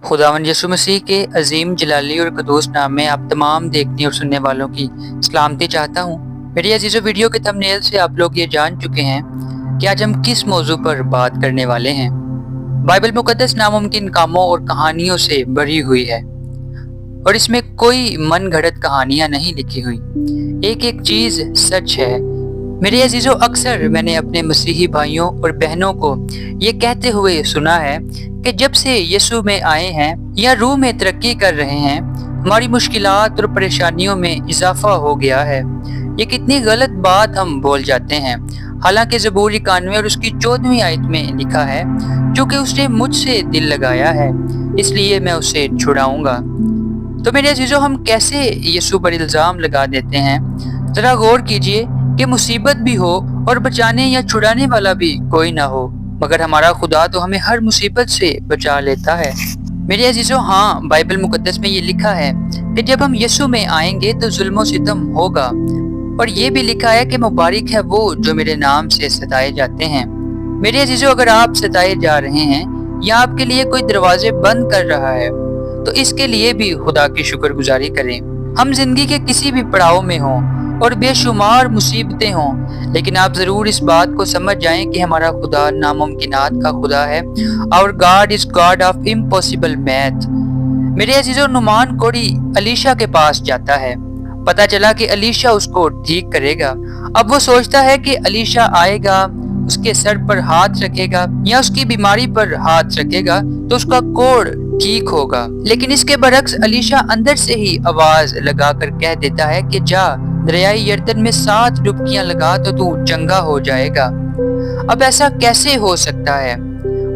खुदावंद यीशु मसीह के अजीम जलाली और कदूस नाम में आप तमाम देखने और सुनने वालों की सलामती चाहता हूँ। मेरी अजीजो, वीडियो के थंबनेल से आप लोग ये जान चुके हैं कि आज हम किस मौजू पर बात करने वाले हैं। बाइबल मुकद्दस नामुमकिन कामों और कहानियों से भरी हुई है और इसमें कोई मन घड़त कहानियां नहीं लिखी हुई। एक एक चीज सच है। मेरे अजीजों, अक्सर मैंने अपने मसीही भाइयों और बहनों को ये कहते हुए सुना है कि जब से यीशु में आए हैं या रूह में तरक्की कर रहे हैं, हमारी मुश्किलात और परेशानियों में इजाफा हो गया है। ये कितनी गलत बात हम बोल जाते हैं। हालांकि ज़बूर 91 और उसकी 14वीं आयत में लिखा है, क्योंकि उसने मुझसे दिल लगाया है इसलिए मैं उसे छुड़ाऊंगा। तो मेरे अजीजों, हम कैसे यीशु पर इल्ज़ाम लगा देते हैं। जरा गौर कीजिए कि मुसीबत भी हो और बचाने या छुड़ाने वाला भी कोई ना हो, मगर हमारा खुदा तो हमें हर मुसीबत से बचा लेता है। मेरे अजीजों, हाँ, बाइबल मुकद्दस में ये लिखा है कि जब हम यीशु में आएंगे तो जुल्म सितम होगा, और ये भी लिखा है कि मुबारक है वो जो मेरे नाम से सताए जाते हैं। मेरे अजीजों, अगर आप सताए जा रहे हैं या आपके लिए कोई दरवाजे बंद कर रहा है तो इसके लिए भी खुदा की शुक्रगुजारी करें। हम जिंदगी के किसी भी पड़ाव में हों और बेशुमार मुसीबतें हों, लेकिन आप जरूर इस बात को समझ जाएं कि हमारा खुदा नामुमकिनात का खुदा है। Our God is God of impossible math. मेरे अजीजों, नुमान कोड़ी अलीशा के पास जाता है। पता चला कि अलीशा उसको ठीक करेगा। अब वो सोचता है कि अलीशा आएगा, उसके सर पर हाथ रखेगा या उसकी बीमारी पर हाथ रखेगा तो उसका कोढ़ ठीक होगा। लेकिन इसके बरक्स अलीशा अंदर से ही आवाज लगाकर कह देता है कि जा दरियाई यर्दन में 7 डुबकियां लगा तो तू चंगा हो जाएगा। अब ऐसा कैसे हो सकता है?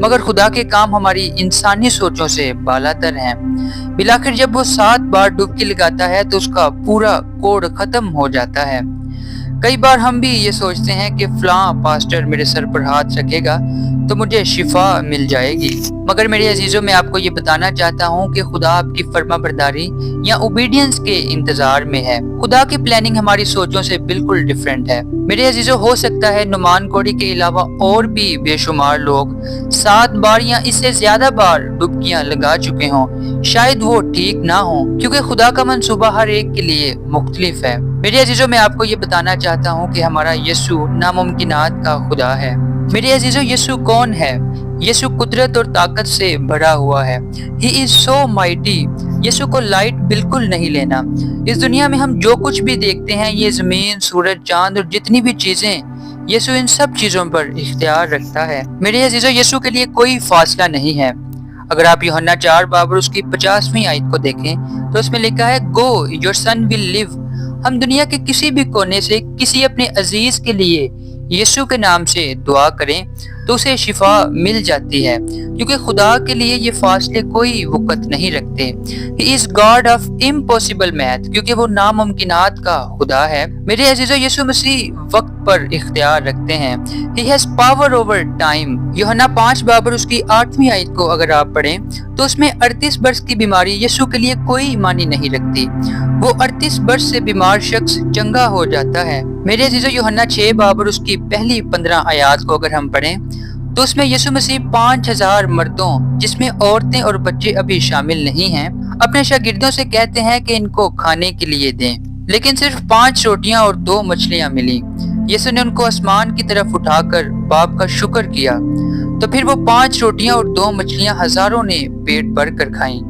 मगर खुदा के काम हमारी इंसानी सोचों से बालातर हैं। बिलाखिर जब वो 7 बार डुबकी लगाता है तो उसका पूरा कोढ़ खत्म हो जाता है। कई बार हम भी ये सोचते हैं कि फलां पास्टर मेरे सर पर हाथ रखेगा तो मुझे शिफा मिल जाएगी। मगर मेरे अजीजों, मैं आपको ये बताना चाहता हूँ कि खुदा आपकी फर्माबरदारी या ओबीडियंस के इंतजार में है। खुदा की प्लानिंग हमारी सोचों से बिल्कुल डिफरेंट है। मेरे अजीजों, हो सकता है नुमान कोड़ी के अलावा और भी बेशुमार लोग 7 बार या इससे ज्यादा बार डुबकियां लगा चुके हों, शायद वो ठीक ना हो, क्योंकि खुदा का मंसूबा हर एक के लिए मुख्तलिफ है। मेरे अजीजों, मैं आपको ये बताना चाहता हूँ कि हमारा यीशु नामुमकिनात का खुदा है। मेरे अजीजों, यीशु कौन है? यीशु कुदरत और ताकत से भरा हुआ है। He is so mighty. यीशु को लाइट बिल्कुल नहीं लेना। इस दुनिया में हम जो कुछ भी देखते हैं, ये जमीन, सूरज, चांद और जितनी भी चीजें, यीशु इन सब चीजों पर इख्तियार रखता है। मेरे अजीजों, यीशु के लिए कोई फासला नहीं है। अगर आप यूहन्ना 4 बाब और उसकी 50वीं आयत को देखें तो उसमें लिखा है, go your son will live. हम दुनिया के किसी भी कोने से किसी अपने अजीज के लिए यीशु के नाम से दुआ करें तो उसे शिफा मिल जाती है, क्योंकि खुदा के लिए ये फासले कोई वक़्त नहीं रखते। He is God of impossible math, क्योंकि वो नामुमकिनात का खुदा है। मेरे अजीजों, यीशु मसीह वक्त पर इख्तियार रखते हैं। He has power over time। यूहन्ना 5 बाब और उसकी 8वीं आयत को अगर आप पढ़ें तो उसमें 38 बरस की बीमारी यीशु के लिए कोई मानी नहीं रखती। वो 38 बरस से बीमार शख्स चंगा हो जाता है। मेरे अजीजों, यूहन्ना 6 बाब और उसकी पहली 15 आयत को अगर हम पढ़ें तो उसमें यीशु मसीह 5000 मर्दों, जिसमें औरतें और बच्चे अभी शामिल नहीं हैं, अपने शागिर्दों से कहते हैं कि इनको खाने के लिए दें। लेकिन सिर्फ 5 रोटियां और 2 मछलियां मिली। यीशु ने उनको आसमान की तरफ उठाकर बाप का शुक्र किया, तो फिर वो 5 रोटियां और 2 मछलियां हजारों ने पेट भर कर खाई।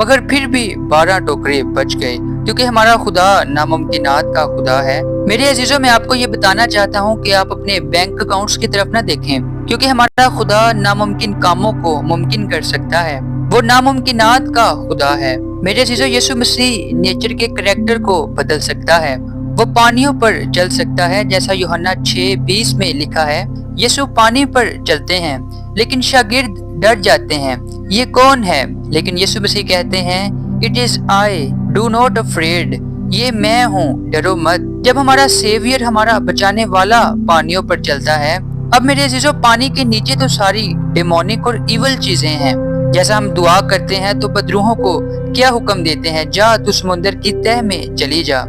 मगर फिर भी 12 टोकरे बच गए, क्योंकि हमारा खुदा नामुमकिनात का खुदा है। मेरे अजीजों, मैं आपको ये बताना चाहता हूँ कि आप अपने बैंक अकाउंट्स की तरफ ना देखें, क्योंकि हमारा खुदा नामुमकिन कामों को मुमकिन कर सकता है। वो नामुमकिनात का खुदा है। मेरे अजीजों, यीशु मसीह नेचर के करैक्टर को बदल सकता है। वो पानियों पर चल सकता है, जैसा यूहन्ना 6:20 में लिखा है। यीशु पानी पर चलते हैं लेकिन शागिर्द डर जाते हैं, ये कौन है? लेकिन यीशु मसीह कहते हैं, it is I, do not afraid. ये मैं हूँ, डरो मत। जब हमारा सेवियर, हमारा बचाने वाला पानियों पर चलता है। अब मेरे अजीजों, पानी के नीचे तो सारी डेमोनिक और इवल चीजें हैं। जैसा हम दुआ करते हैं तो बदरूहों को क्या हुक्म देते हैं, जा तू समुंदर की तह में चली जा।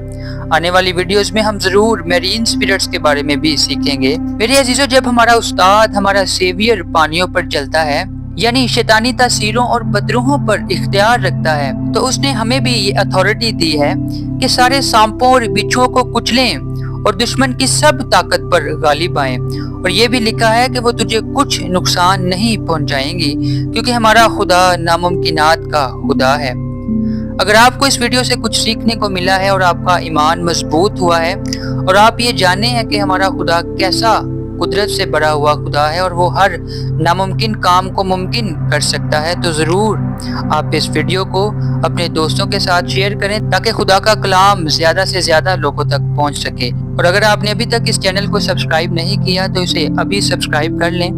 आने वाली वीडियोस में हम जरूर मैरीन स्पिरिट्स के बारे में भी सीखेंगे। मेरे अजीजों, जब हमारा उस्ताद, हमारा सेवियर पानियों पर चलता है, یعنی شیطانی تاثیروں اور بدروحوں پر اختیار رکھتا ہے، تو اس نے ہمیں بھی یہ اتھارٹی دی ہے کہ سارے سانپوں اور بچھوؤں کو کچلیں اور دشمن کی سب طاقت پر غالب آئیں، اور یہ بھی لکھا ہے کہ وہ تجھے کچھ نقصان نہیں پہنچائیں گی، کیونکہ ہمارا خدا ناممکنات کا خدا ہے۔ اگر آپ کو اس ویڈیو سے کچھ سیکھنے کو ملا ہے اور آپ کا ایمان مضبوط ہوا ہے اور آپ یہ جانے ہیں کہ ہمارا خدا کیسا قدرت سے بڑا ہوا خدا ہے اور وہ ہر ناممکن کام کو ممکن کر سکتا ہے، تو ضرور آپ اس ویڈیو کو اپنے دوستوں کے ساتھ شیئر کریں تاکہ خدا کا کلام زیادہ سے زیادہ لوگوں تک پہنچ سکے۔ اور اگر آپ نے ابھی تک اس چینل کو سبسکرائب نہیں کیا تو اسے ابھی سبسکرائب کر لیں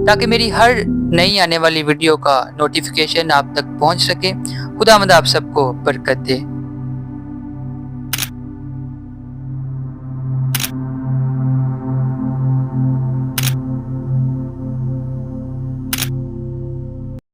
تاکہ میری ہر نئی آنے والی ویڈیو کا نوٹیفیکیشن آپ تک پہنچ سکے۔ خداوند آپ سب کو برکت دے۔